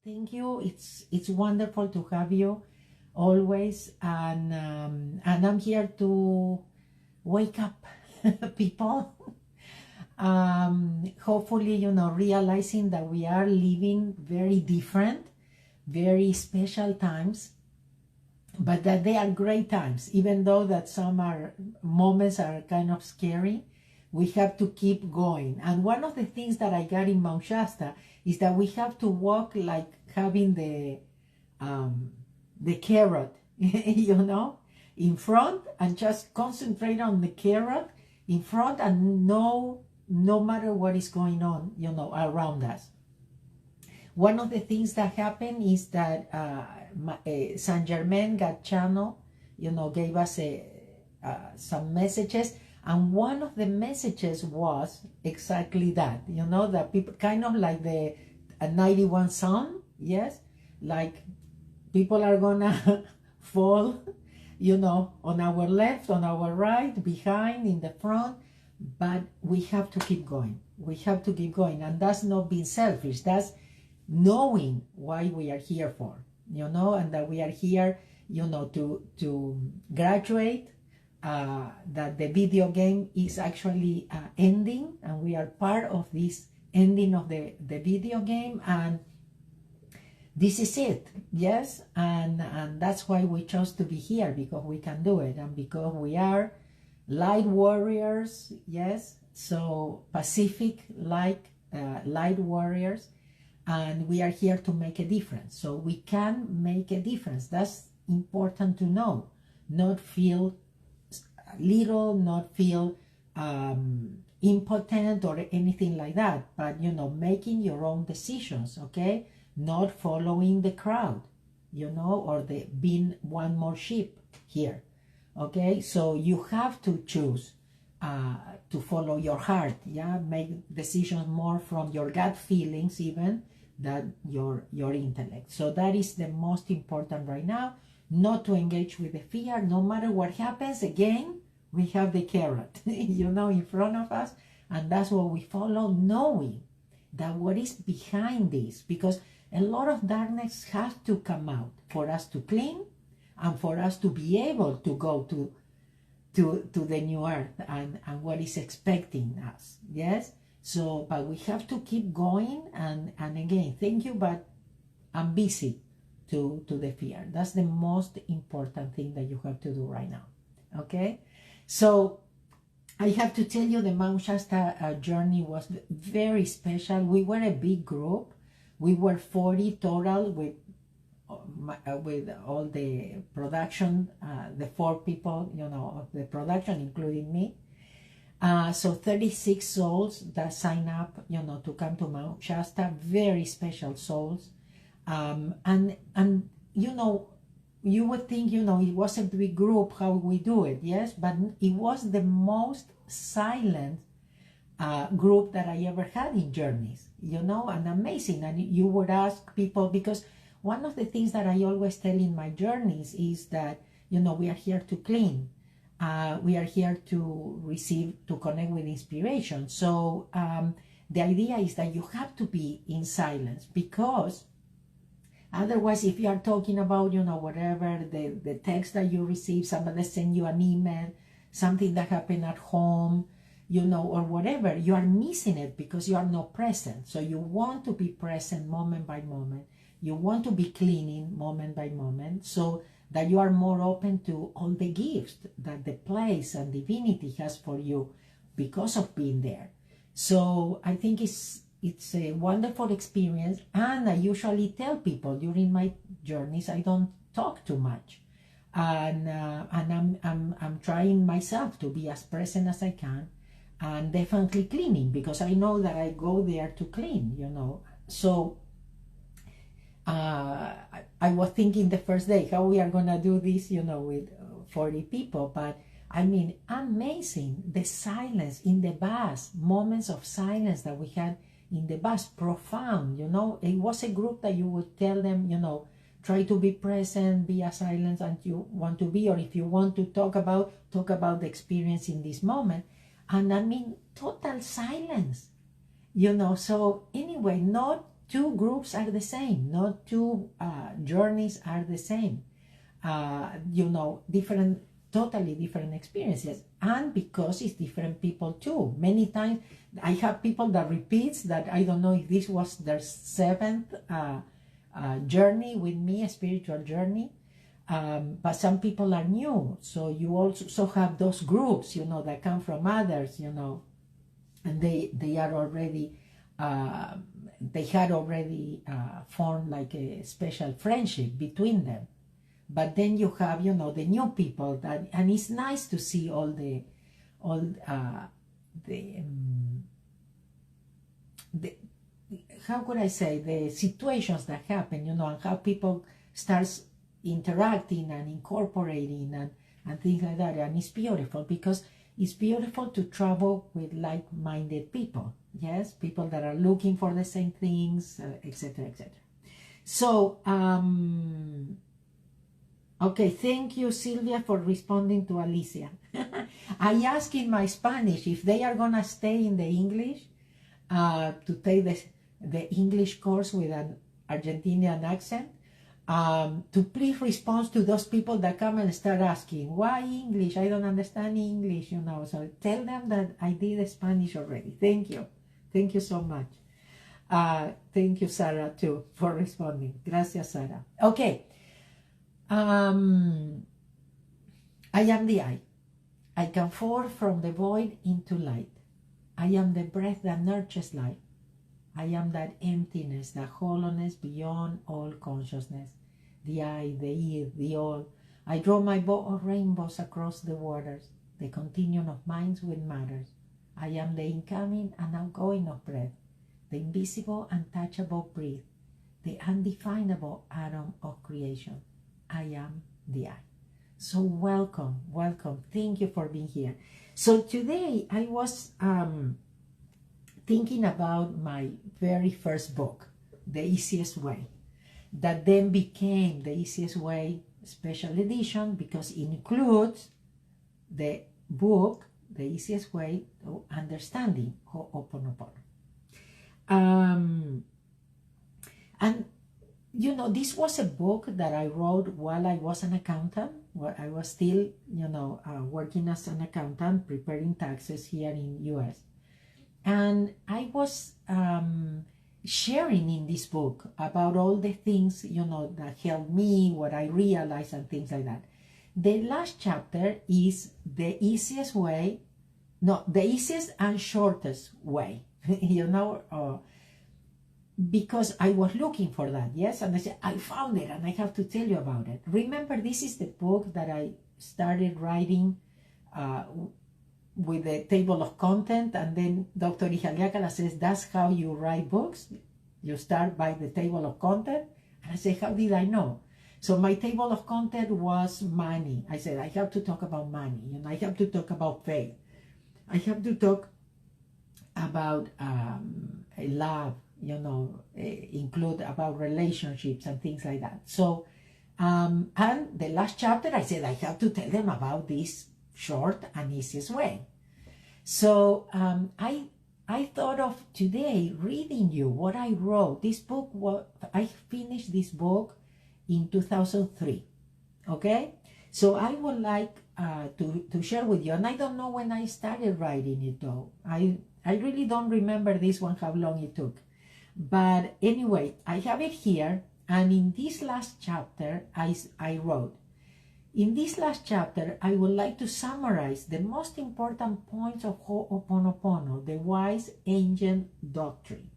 Thank you. It's wonderful to have you always, and I'm here to wake up people. Hopefully, realizing that we are living very different, very special times, but that they are great times, even though that some moments are kind of scary. We have to keep going. And one of the things that I got in Mount Shasta is that we have to walk like having the carrot, in front, and just concentrate on the carrot in front, and no matter what is going on, around us. One of the things that happened is that Saint Germain got channel, gave us some messages. And one of the messages was exactly that, that people, kind of like the 91 Psalm, yes? Like people are gonna fall, on our left, on our right, behind, in the front, but we have to keep going. We have to keep going. And that's not being selfish. That's knowing why we are here for, and that we are here, to graduate. That the video game is actually ending, and we are part of this ending of the video game, and this is it, yes, and that's why we chose to be here, because we can do it, and because we are light warriors, yes, so Pacific light warriors, and we are here to make a difference. So we can make a difference. That's important to know, not feel little, not feel impotent or anything like that, but making your own decisions, okay, not following the crowd, or the being one more sheep here, okay. So you have to choose to follow your heart, yeah, make decisions more from your gut feelings even than your intellect. So that is the most important right now, not to engage with the fear. No matter what happens, again, we have the carrot, in front of us, and that's what we follow, knowing that what is behind this, because a lot of darkness has to come out for us to clean, and for us to be able to go to the new earth and what is expecting us, yes? So, but we have to keep going, and again, thank you, but I'm busy to the fear. That's the most important thing that you have to do right now, okay? So I have to tell you, the Mount Shasta journey was very special. We were a big group. We were 40 total with all the production, the 4 people, of the production, including me. So 36 souls that signed up, to come to Mount Shasta, very special souls. And you would think, it was a big group, how we do it, yes? But it was the most silent group that I ever had in journeys, and amazing. And you would ask people, because one of the things that I always tell in my journeys is that, we are here to clean. We are here to receive, to connect with inspiration. So the idea is that you have to be in silence, because otherwise, if you are talking about, whatever, the text that you receive, somebody send you an email, something that happened at home, or whatever, you are missing it because you are not present. So you want to be present moment by moment. You want to be cleaning moment by moment, so that you are more open to all the gifts that the place and divinity has for you because of being there. So I think it's a wonderful experience, and I usually tell people during my journeys I don't talk too much, and I'm trying myself to be as present as I can, and definitely cleaning, because I know that I go there to clean, So I was thinking the first day how we are gonna do this, with 40 people, but I mean, amazing, the silence in the bus, moments of silence that we had in the bus, profound, It was a group that you would tell them, try to be present, be as silent as you want to be, or if you want to talk about the experience in this moment. And I mean, total silence, So anyway, not two groups are the same, not two journeys are the same. Different, totally different experiences, and because it's different people too. Many times I have people that repeats that I don't know if this was their seventh journey with me, a spiritual journey, but some people are new, so you also have those groups, that come from others, and they are already they had already formed like a special friendship between them. But then you have, the new people and it's nice to see all the how could I say, the situations that happen, and how people starts interacting and incorporating and things like that. And it's beautiful because it's beautiful to travel with like-minded people. Yes, people that are looking for the same things, etc., etc. So, okay, thank you, Sylvia, for responding to Alicia. I asked in my Spanish if they are gonna stay in the English to take the English course with an Argentinian accent. To please respond to those people that come and start asking, why English? I don't understand English, So tell them that I did Spanish already. Thank you. Thank you so much. Thank you, Sarah, too, for responding. Gracias, Sarah. Okay. I am the I. I come forth from the void into light. I am the breath that nurtures life. I am that emptiness, that hollowness beyond all consciousness. The I, the ear, the all. I draw my bow of rainbows across the waters, the continuum of minds with matters. I am the incoming and outgoing of breath, the invisible, untouchable breath, the undefinable atom of creation. I am the I. So welcome, welcome. Thank you for being here. So today I was thinking about my very first book, The Easiest Way, that then became The Easiest Way Special Edition because it includes the book, The Easiest Way to Understanding Ho'oponopono. And this was a book that I wrote while I was an accountant, while I was still, working as an accountant, preparing taxes here in US. And I was sharing in this book about all the things, that helped me, what I realized and things like that. The last chapter is the easiest way, the easiest and shortest way, because I was looking for that, yes? And I said, I found it and I have to tell you about it. Remember, this is the book that I started writing with the table of content, and then Dr. Ihaliakala says, that's how you write books. You start by the table of content. And I said, how did I know? So my table of content was money. I said, I have to talk about money. I have to talk about faith. I have to talk about love, include about relationships and things like that. So, and the last chapter, I said, I have to tell them about this short and easiest way. So I thought of today reading you what I wrote. This book, I finished this book in 2003, okay? So I would like to share with you, and I don't know when I started writing it though. I really don't remember this one, how long it took. But anyway, I have it here, and in this last chapter, I wrote, in this last chapter, I would like to summarize the most important points of Ho'oponopono, the wise ancient doctrine.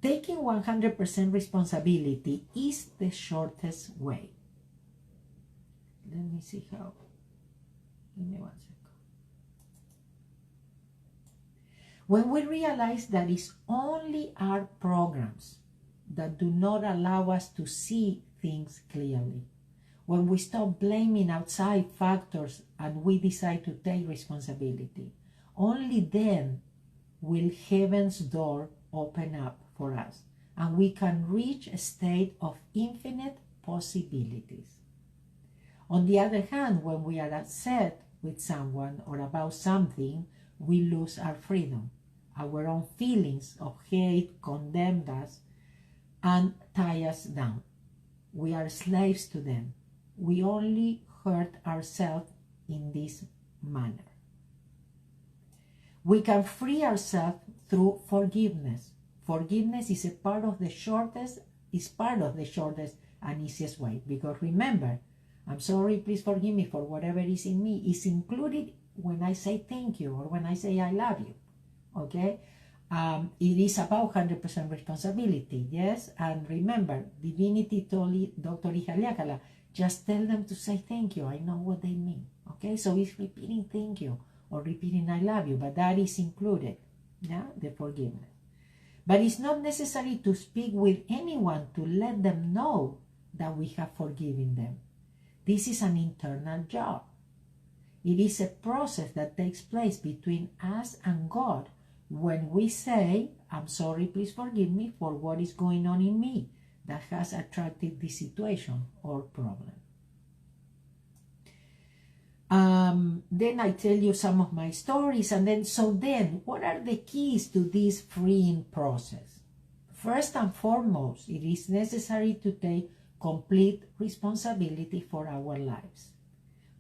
Taking 100% responsibility is the shortest way. Let me see how. Give me 1 second. When we realize that it's only our programs that do not allow us to see things clearly, when we stop blaming outside factors and we decide to take responsibility, only then will heaven's door open up for us and we can reach a state of infinite possibilities. On the other hand, when we are upset with someone or about something, we lose our freedom. Our own feelings of hate condemn us and tie us down. We are slaves to them. We only hurt ourselves in this manner. We can free ourselves through forgiveness. Forgiveness is part of the shortest and easiest way. Because remember, I'm sorry, please forgive me for whatever is in me, is included when I say thank you or when I say I love you. Okay? It is about 100% responsibility, yes? And remember, Divinity told Dr. Ihaliakala, just tell them to say thank you. I know what they mean. Okay? So it's repeating thank you or repeating I love you, but that is included, yeah? The forgiveness. But it's not necessary to speak with anyone to let them know that we have forgiven them. This is an internal job. It is a process that takes place between us and God when we say, I'm sorry, please forgive me for what is going on in me that has attracted this situation or problem. Then I tell you some of my stories, and then what are the keys to this freeing process? First and foremost, it is necessary to take complete responsibility for our lives.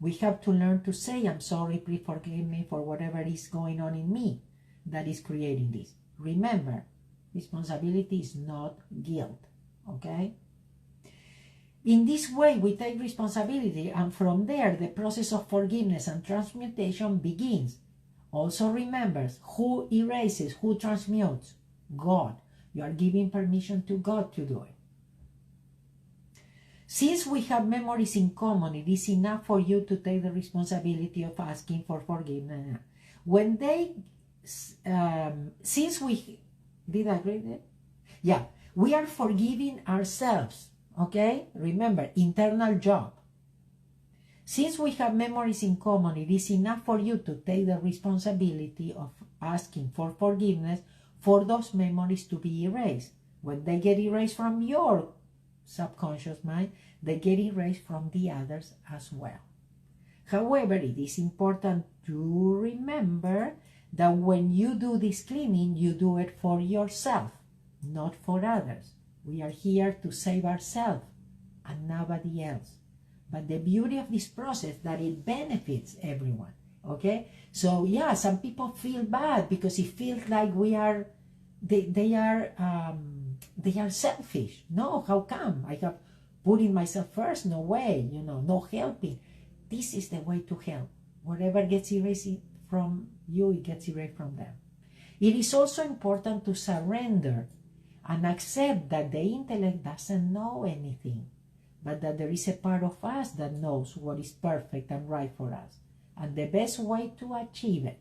We have to learn to say, I'm sorry, please forgive me for whatever is going on in me that is creating this. Remember, responsibility is not guilt, okay? In this way, we take responsibility, and from there, the process of forgiveness and transmutation begins. Also remember, who erases, who transmutes? God. You are giving permission to God to do it. Since we have memories in common, it is enough for you to take the responsibility of asking for forgiveness. When they, since we, did I read it? Yeah, we are forgiving ourselves, okay? Remember, internal job. Since we have memories in common, it is enough for you to take the responsibility of asking for forgiveness for those memories to be erased. When they get erased from your subconscious mind, they get erased from the others as well. However, it is important to remember that when you do this cleaning, you do it for yourself, not for others. We are here to save ourselves and nobody else. But the beauty of this process that it benefits everyone. Okay, so yeah, some people feel bad because it feels like they are selfish. No, how come? I have putting myself first. No way, no helping. This is the way to help. Whatever gets erased from you, it gets erased from them. It is also important to surrender and accept that the intellect doesn't know anything, but that there is a part of us that knows what is perfect and right for us, and the best way to achieve it.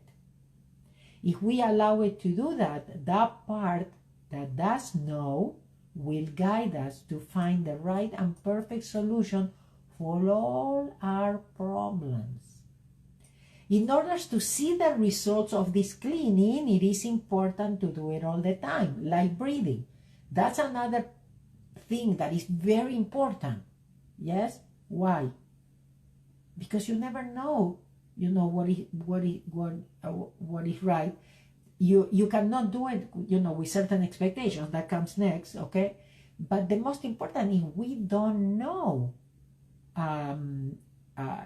If we allow it to do that, that part that does know will guide us to find the right and perfect solution for all our problems. In order to see the results of this cleaning, it is important to do it all the time, like breathing. That's another thing that is very important. Yes? Why? Because you never know, what is right. You cannot do it, with certain expectations. That comes next, okay? But the most important is we don't know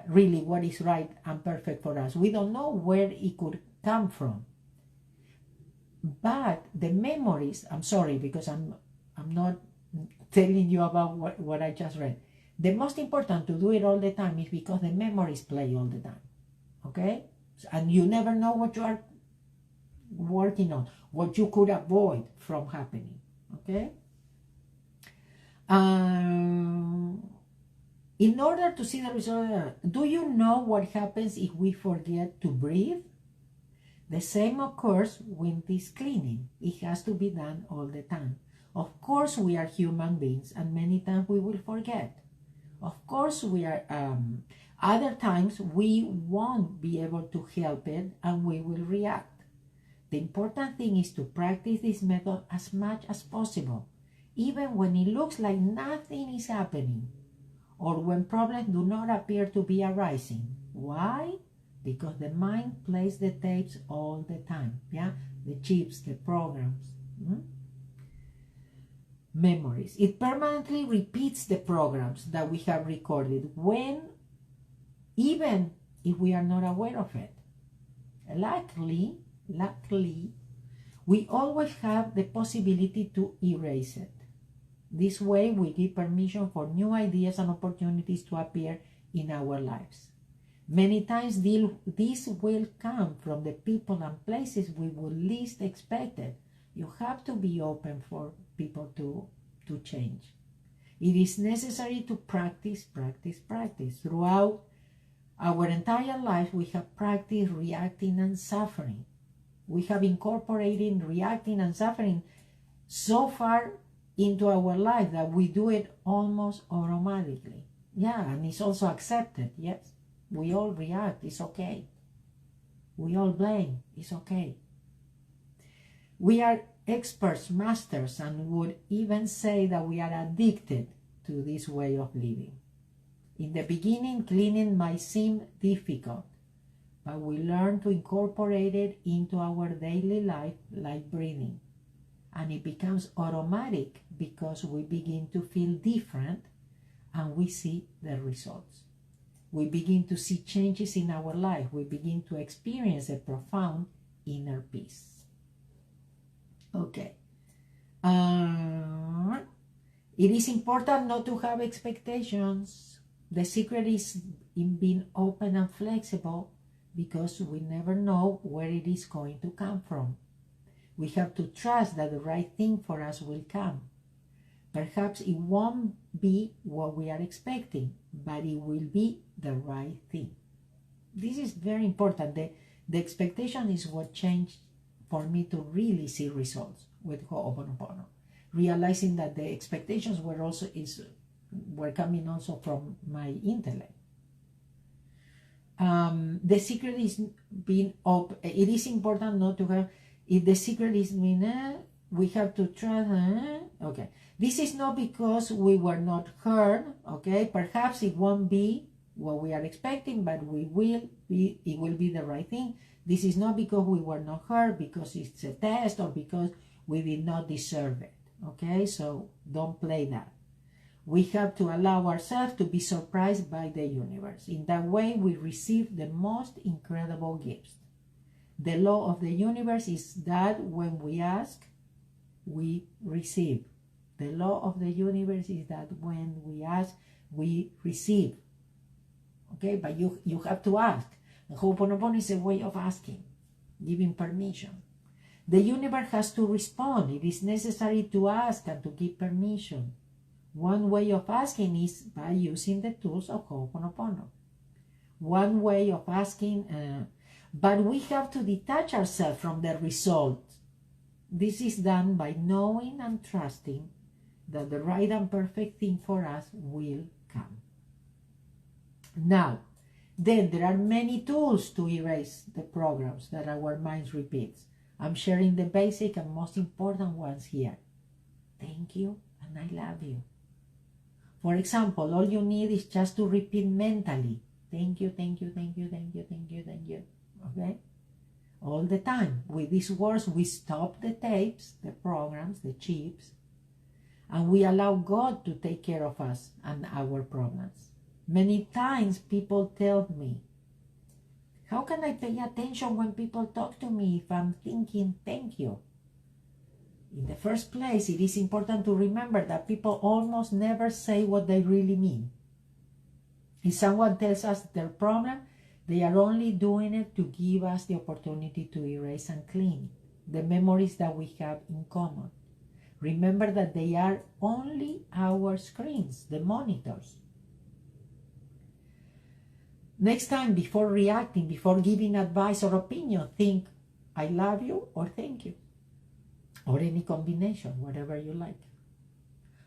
really what is right and perfect for us. We don't know where it could come from. But the memories, I'm sorry, because I'm not telling you about what I just read. The most important to do it all the time is because the memories play all the time, okay? And you never know what you are working on, what you could avoid from happening, okay? In order to see the result, do you know what happens if we forget to breathe? The same occurs with this cleaning. It has to be done all the time. Of course, we are human beings, and many times we will forget. Of course, we are. Other times we won't be able to help it, and we will react. The important thing is to practice this method as much as possible, even when it looks like nothing is happening, or when problems do not appear to be arising. Why? Because the mind plays the tapes all the time, yeah? The chips, the programs. memories. It permanently repeats the programs that we have recorded even if we are not aware of it. Luckily, we always have the possibility to erase it. This way, we give permission for new ideas and opportunities to appear in our lives. Many times, this will come from the people and places we would least expect it. You have to be open for people to change. It is necessary to practice. Throughout our entire life, we have practiced reacting and suffering. We have incorporated reacting and suffering so far into our life that we do it almost automatically. Yeah, and it's also accepted. Yes, we all react. It's okay. We all blame. It's okay. We are experts, masters, and would even say that we are addicted to this way of living. In the beginning, cleaning might seem difficult, but we learn to incorporate it into our daily life like breathing. And it becomes automatic because we begin to feel different and we see the results. We begin to see changes in our life. We begin to experience a profound inner peace. Okay. It is important not to have expectations. The secret is in being open and flexible because we never know where it is going to come from. We have to trust that the right thing for us will come. Perhaps it won't be what we are expecting, but it will be the right thing. This is very important. The expectation is what changed for me to really see results with Ho'oponopono. Realizing that the expectations were coming also from my intellect. The secret is being open. It is important not to have. If the secret is being, we have to trust. Okay, this is not because we were not heard. Okay, perhaps it won't be what we are expecting, but it will be the right thing. This is not because we were not heard, because it's a test, or because we did not deserve it. Okay, so don't play that. We have to allow ourselves to be surprised by the universe. In that way, we receive the most incredible gifts. The law of the universe is that when we ask, we receive. The law of the universe is that when we ask, we receive. Okay, but you have to ask. And Ho'oponopono is a way of asking, giving permission. The universe has to respond. It is necessary to ask and to give permission. One way of asking is by using the tools of Ho'oponopono. One way of asking, but we have to detach ourselves from the result. This is done by knowing and trusting that the right and perfect thing for us will come. Now, then there are many tools to erase the programs that our minds repeats. I'm sharing the basic and most important ones here. Thank you and I love you. For example, all you need is just to repeat mentally. Thank you, thank you, thank you, thank you, thank you, thank you. Okay? All the time. With these words, we stop the tapes, the programs, the chips, and we allow God to take care of us and our problems. Many times people tell me, how can I pay attention when people talk to me if I'm thinking thank you? In the first place, it is important to remember that people almost never say what they really mean. If someone tells us their problem, they are only doing it to give us the opportunity to erase and clean the memories that we have in common. Remember that they are only our screens, the monitors. Next time, before reacting, before giving advice or opinion, think, I love you or thank you. Or any combination, whatever you like.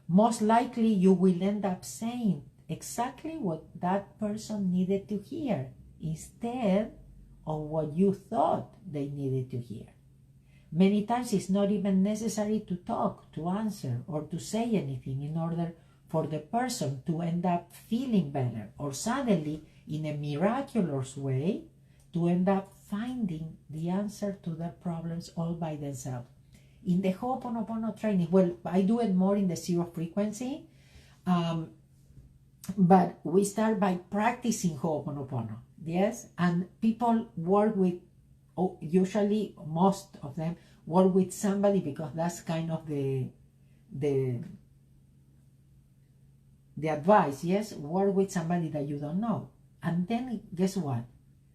Most likely, you will end up saying exactly what that person needed to hear instead of what you thought they needed to hear. Many times, it's not even necessary to talk, to answer, or to say anything in order for the person to end up feeling better, or suddenly, in a miraculous way, to end up finding the answer to their problems all by themselves. In the Ho'oponopono training, well, I do it more in the zero frequency, but we start by practicing Ho'oponopono, yes? And people work with, usually most of them work with somebody, because that's kind of the advice, yes? Work with somebody that you don't know. And then guess what?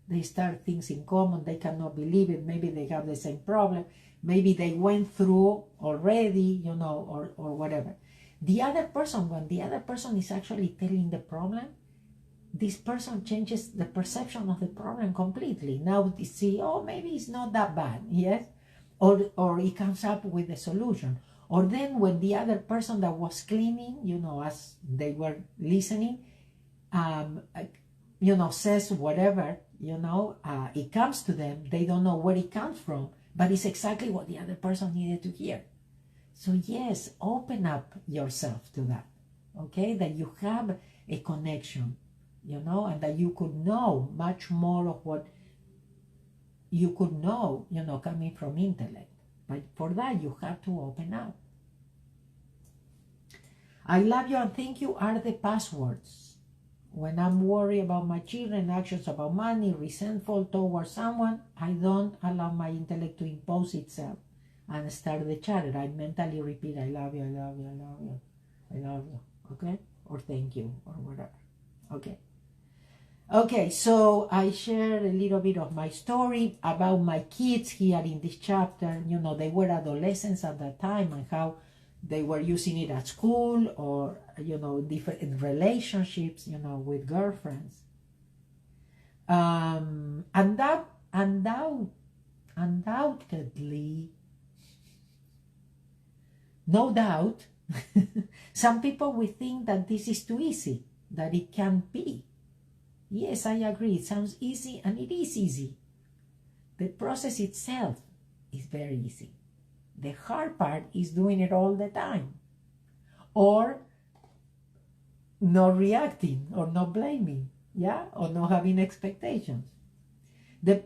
They start things in common. They cannot believe it. Maybe they have the same problem. Maybe they went through already, you know, or whatever. The other person, when the other person is actually telling the problem, this person changes the perception of the problem completely. Now they see, oh, maybe it's not that bad, yes? Or it comes up with a solution. Or then when the other person that was cleaning, you know, as they were listening, you know, says whatever, you know, it comes to them. They don't know where it comes from, but it's exactly what the other person needed to hear. So yes, open up yourself to that, okay? That you have a connection, you know, and that you could know much more of what you could know, you know, coming from intellect. But for that, you have to open up. I love you and thank you are the passwords. When I'm worried about my children, anxious about money, resentful towards someone, I don't allow my intellect to impose itself and start the chatter. I mentally repeat, I love you, I love you, I love you, I love you, okay? Or thank you, or whatever, okay? Okay, so I shared a little bit of my story about my kids here in this chapter. You know, they were adolescents at that time, and how they were using it at school, or, you know, different relationships, you know, with girlfriends. Undoubtedly, no doubt, some people will think that this is too easy, that it can't be. Yes, I agree. It sounds easy, and it is easy. The process itself is very easy. The hard part is doing it all the time, or not reacting, or not blaming, yeah, or not having expectations. The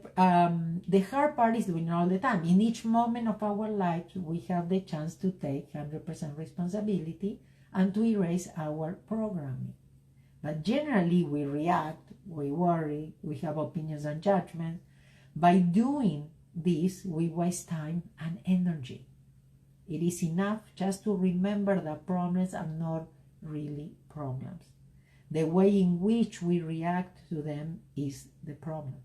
hard part is doing it all the time. In each moment of our lives, we have the chance to take 100% responsibility and to erase our programming. But generally, we react, we worry, we have opinions and judgments. By doing this, we waste time and energy. It is enough just to remember that problems are not really problems. The way in which we react to them is the problem.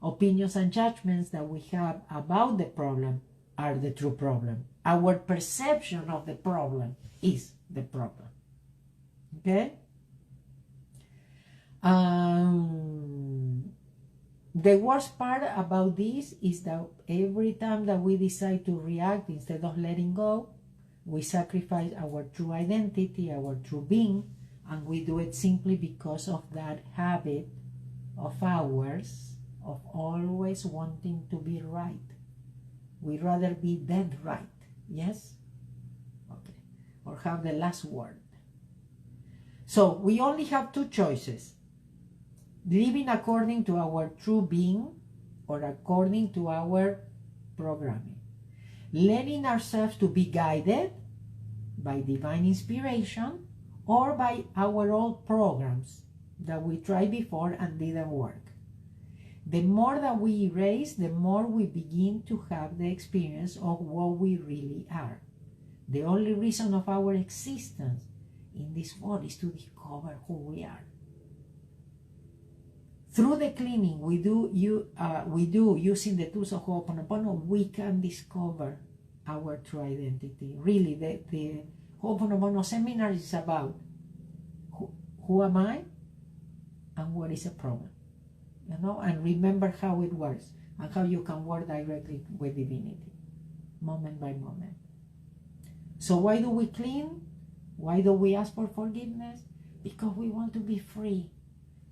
Opinions and judgments that we have about the problem are the true problem. Our perception of the problem is the problem. Okay? The worst part about this is that every time that we decide to react instead of letting go, we sacrifice our true identity, our true being, and we do it simply because of that habit of ours of always wanting to be right. We'd rather be dead right, yes? Okay. Or have the last word. So we only have two choices. Living according to our true being, or according to our programming. Letting ourselves to be guided by divine inspiration, or by our old programs that we tried before and didn't work. The more that we erase, the more we begin to have the experience of what we really are. The only reason of our existence in this world is to discover who we are. Through the cleaning we do using the tools of Ho'oponopono, we can discover our true identity. Really, the Ho'oponopono seminar is about who am I and what is a problem, you know, and remember how it works and how you can work directly with divinity, moment by moment. So why do we clean? Why do we ask for forgiveness? Because we want to be free,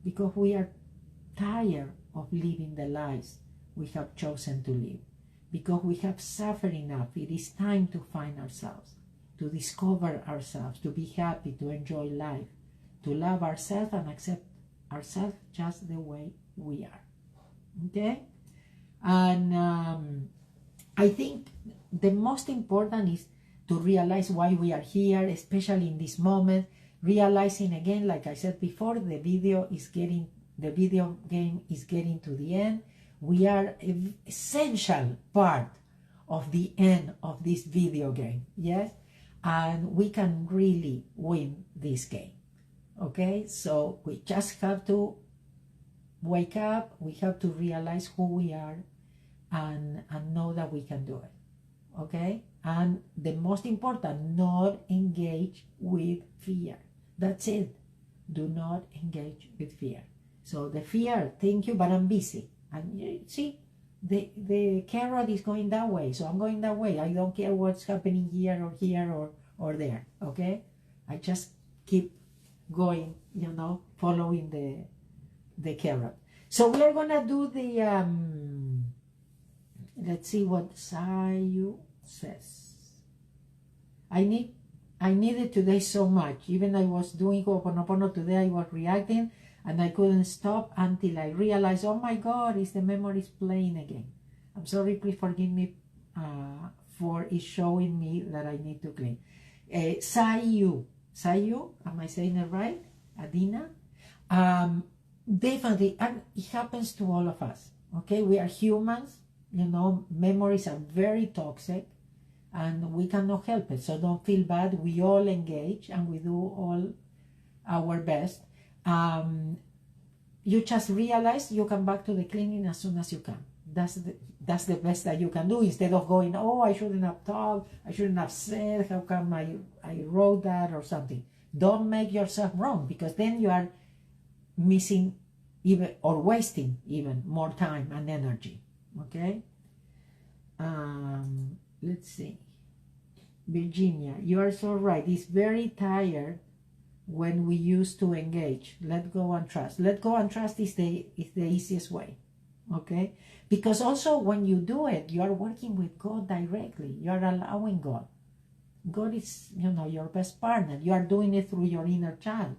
because we are tired of living the lives we have chosen to live, because we have suffered enough. It is time to find ourselves, to discover ourselves, to be happy, to enjoy life, to love ourselves and accept ourselves just the way we are. Okay? And I think the most important is to realize why we are here, especially in this moment, realizing again, like I said before, the video game is getting to the end. We are an essential part of the end of this video game, yes? And we can really win this game, okay? So we just have to wake up, we have to realize who we are and know that we can do it, okay? And the most important, not engage with fear. That's it. Do not engage with fear. So the fear, thank you, but I'm busy. And you see, the carrot is going that way, so I'm going that way. I don't care what's happening here or there, okay? I just keep going, following the carrot. So we are gonna do the, let's see what Sayu says. I needed today so much. Even I was doing Ho'oponopono today, I was reacting, and I couldn't stop until I realized, oh my God, is the memories playing again. I'm sorry, please forgive me for it showing me that I need to clean. Sayu, am I saying it right? Adina? Definitely, and it happens to all of us, okay? We are humans, memories are very toxic, and we cannot help it, so don't feel bad. We all engage, and we do all our best. You just realize you come back to the cleaning as soon as you can. That's the best that you can do, instead of going, oh, I shouldn't have talked, I shouldn't have said, how come I wrote that or something. Don't make yourself wrong, because then you are missing even or wasting even more time and energy, okay? Let's see. Virginia, you are so right. It's very tired when we used to engage. Let go and trust. Let go and trust is the easiest way, okay? Because also when you do it, you are working with God directly. You are allowing God. God is, your best partner. You are doing it through your inner child.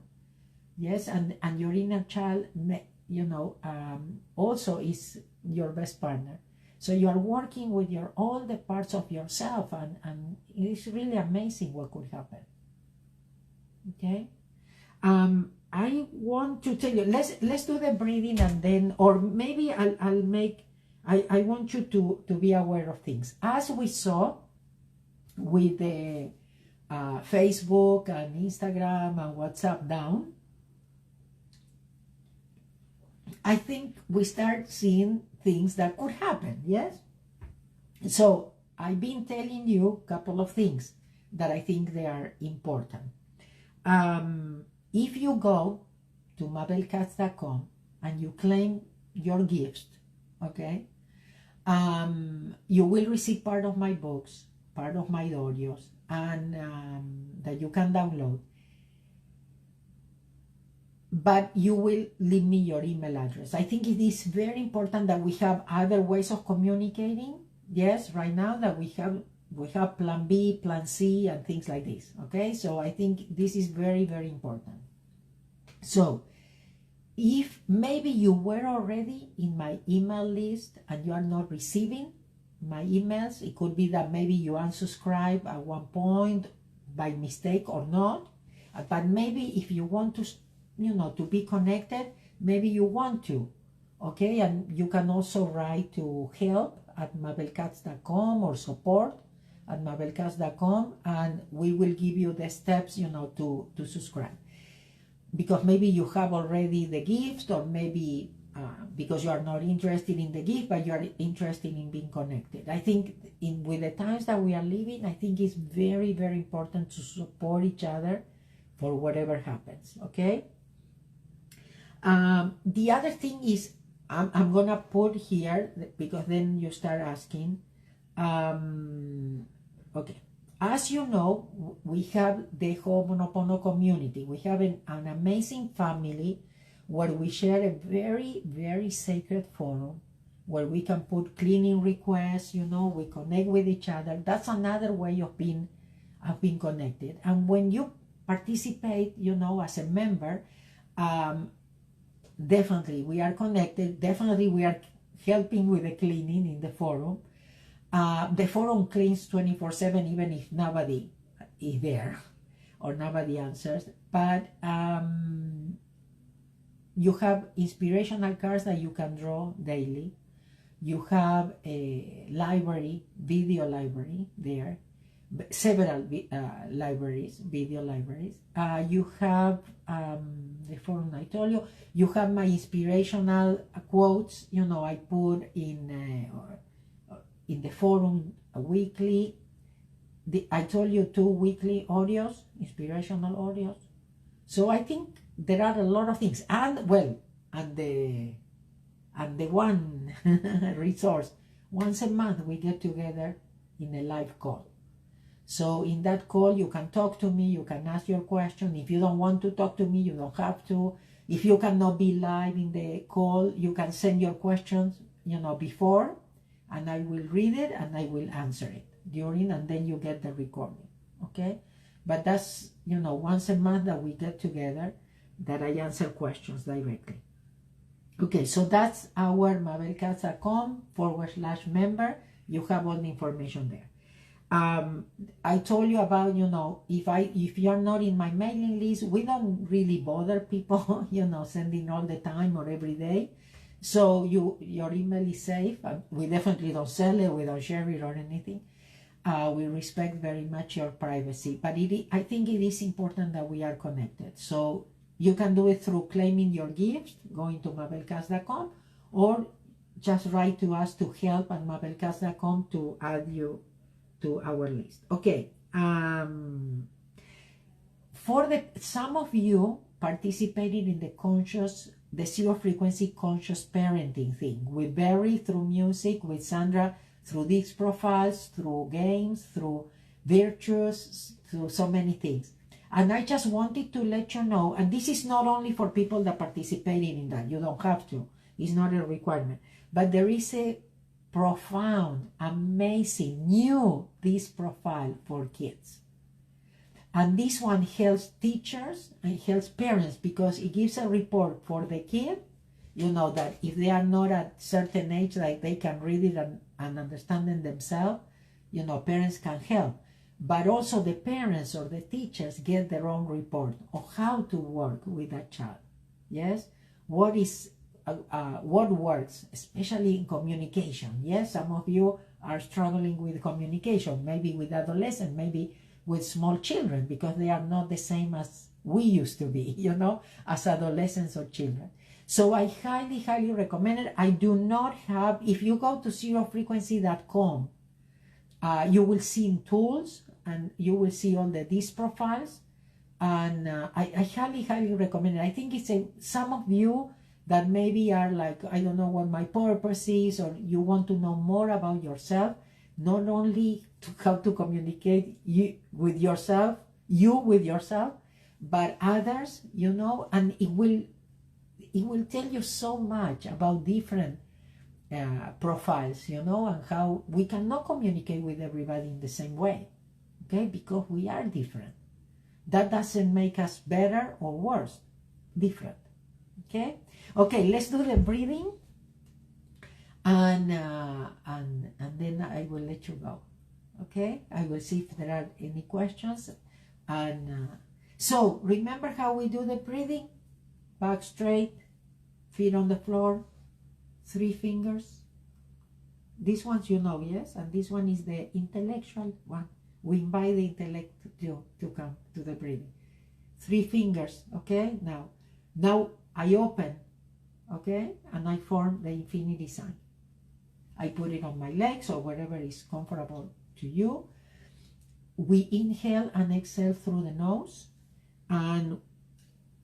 Yes, and your inner child, also is your best partner. So you are working with all the parts of yourself, and it is really amazing what could happen. Okay, I want to tell you. Let's do the breathing, and then, or maybe I'll make. I want you to be aware of things, as we saw with the Facebook and Instagram and WhatsApp down. I think we start seeing things that could happen, yes? So I've been telling you a couple of things that I think they are important. If you go to mabelkatz.com and you claim your gifts, okay, you will receive part of my books, part of my audios, and that you can download. But you will leave me your email address. I think it is very important that we have other ways of communicating. Yes, right now that we have plan B, plan C, and things like this. Okay, so I think this is very, very important. So if maybe you were already in my email list and you are not receiving my emails, it could be that maybe you unsubscribe at one point by mistake or not. But maybe if you want to, to be connected, maybe you want to, okay? And you can also write to help@mabelkatz.com or support@mabelkatz.com, and we will give you the steps, to subscribe. Because maybe you have already the gift, or maybe because you are not interested in the gift, but you are interested in being connected. I think with the times that we are living, I think it's very, very important to support each other for whatever happens, okay? The other thing is, I'm gonna put here, because then you start asking, okay, as you know, we have the Ho'oponopono community. We have an amazing family where we share a very, very sacred forum where we can put cleaning requests, we connect with each other. That's another way of being connected. And when you participate, as a member, definitely we are connected. Definitely we are helping with the cleaning in the forum. The forum cleans 24/7, even if nobody is there or nobody answers. But you have inspirational cards that you can draw daily. You have a library, video library there, several libraries, video libraries. You have the forum I told you. You have my inspirational quotes. You know, I put in the forum weekly. I told you 2 weekly audios, inspirational audios. So I think there are a lot of things, and well, and the one resource, once a month we get together in a live call. So in that call you can talk to me, you can ask your question. If you don't want to talk to me, you don't have to. If you cannot be live in the call, you can send your questions, you know, before, and I will read it and I will answer it during, and then you get the recording, okay? But that's, you know, once a month that we get together, that I answer questions directly. Okay, so that's our mabelkatz.com/member. You have all the information there. I told you about, you know, if you're not in my mailing list, we don't really bother people, you know, sending all the time or every day. So your email is safe. We definitely don't sell it, we don't share it or anything. We respect very much your privacy, but I think it is important that we are connected. So you can do it through claiming your gifts, going to mabelkatz.com, or just write to us to help@mabelkatz.com to add you to our list. Okay. Some of you participated in the zero frequency conscious parenting thing with Barry through music, with Sandra through these profiles, through games, through virtues, through so many things. And I just wanted to let you know, and this is not only for people that participated in that, you don't have to, it's not a requirement, but there is a profound, amazing, new this profile for kids. And this one helps teachers and helps parents, because it gives a report for the kid, you know, that if they are not at certain age, like they can read it and understand it themselves, you know, parents can help. But also the parents or the teachers get their own report on how to work with that child. Yes? What works, especially in communication. Yes, some of you are struggling with communication, maybe with adolescents, maybe with small children, because they are not the same as we used to be, you know, as adolescents or children. So I highly, highly recommend it. I do not have, if you go to zerofrequency.com, you will see tools and you will see all these profiles. And I highly, highly recommend it. I think it's some of you that maybe are like, I don't know what my purpose is, or you want to know more about yourself, not only how to communicate with yourself, but others, you know, and it will tell you so much about different profiles, you know, and how we cannot communicate with everybody in the same way, okay, because we are different. That doesn't make us better or worse, different, okay? Okay, let's do the breathing, and then I will let you go, okay? I will see if there are any questions. And so remember how we do the breathing? Back straight, feet on the floor, 3 fingers. This one's, you know, yes? And this one is the intellectual one. We invite the intellect to come to the breathing. 3 fingers, okay? Now I open, okay? And I form the infinity sign. I put it on my legs or wherever is comfortable to you. We inhale and exhale through the nose. And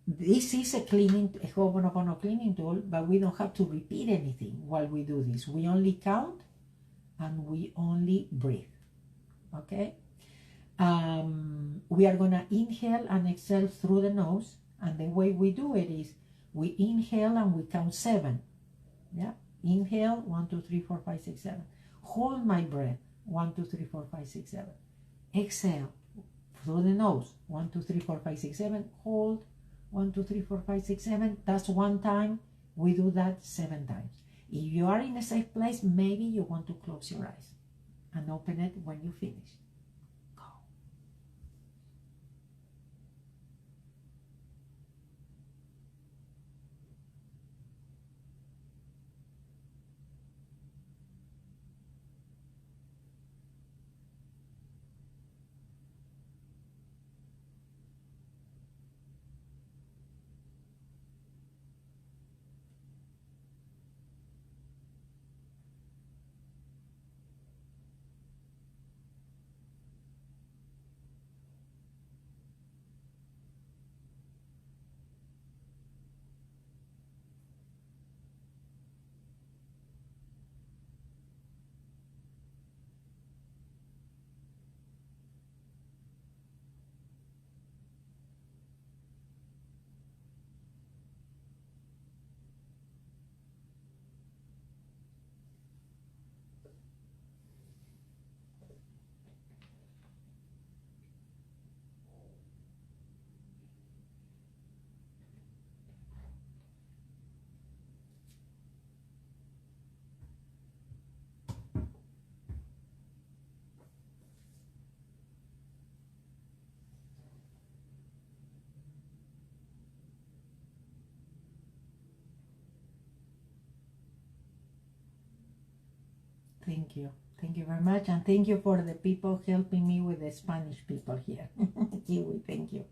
this is a hooponopono cleaning tool, but we don't have to repeat anything while we do this. We only count and we only breathe, okay? We are gonna inhale and exhale through the nose, and the way we do it is we inhale and we count 7, yeah? Inhale, 1, 2, 3, 4, 5, 6, 7. Hold my breath, 1, 2, 3, 4, 5, 6, 7. Exhale through the nose, 1, 2, 3, 4, 5, 6, 7. Hold, 1, 2, 3, 4, 5, 6, 7. That's 1 time. We do that 7 times. If you are in a safe place, maybe you want to close your eyes. and open it when you finish. Go. Thank you. Thank you very much. And thank you for the people helping me with the Spanish people here. Kiwi, thank you.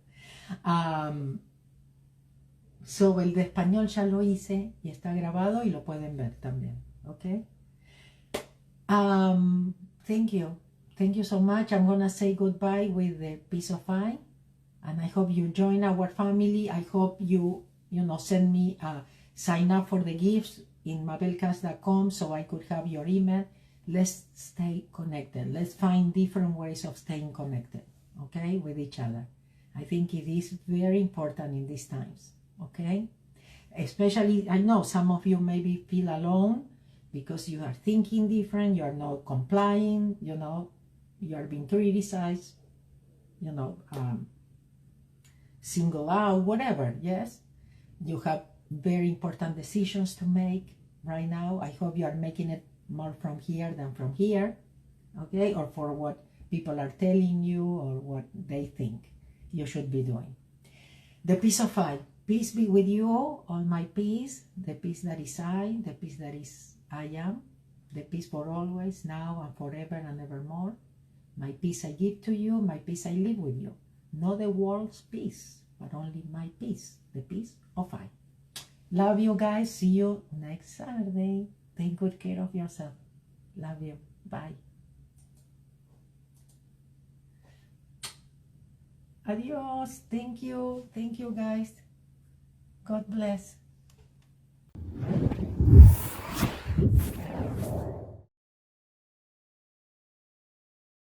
So, el de español ya lo hice y está grabado y lo pueden ver también. Okay? Thank you. Thank you so much. I'm going to say goodbye with the piece of eye. And I hope you join our family. I hope you send me a sign up for the gifts in mabelkatz.com so I could have your email. Let's stay connected. Let's find different ways of staying connected, okay, with each other. I think it is very important in these times, okay? Especially, I know some of you maybe feel alone because you are thinking different, you are not complying, you are being criticized, single out, whatever, yes? You have very important decisions to make right now. I hope you are making it more from here than from here, okay? Or for what people are telling you or what they think you should be doing. The peace of I. Peace be with you all my peace, the peace that is I, the peace that is I am, the peace for always, now and forever and evermore. My peace I give to you, my peace I live with you. Not the world's peace, but only my peace, the peace of I. Love you guys. See you next Saturday. Take good care of yourself. Love you. Bye. Adios. Thank you. Thank you, guys. God bless.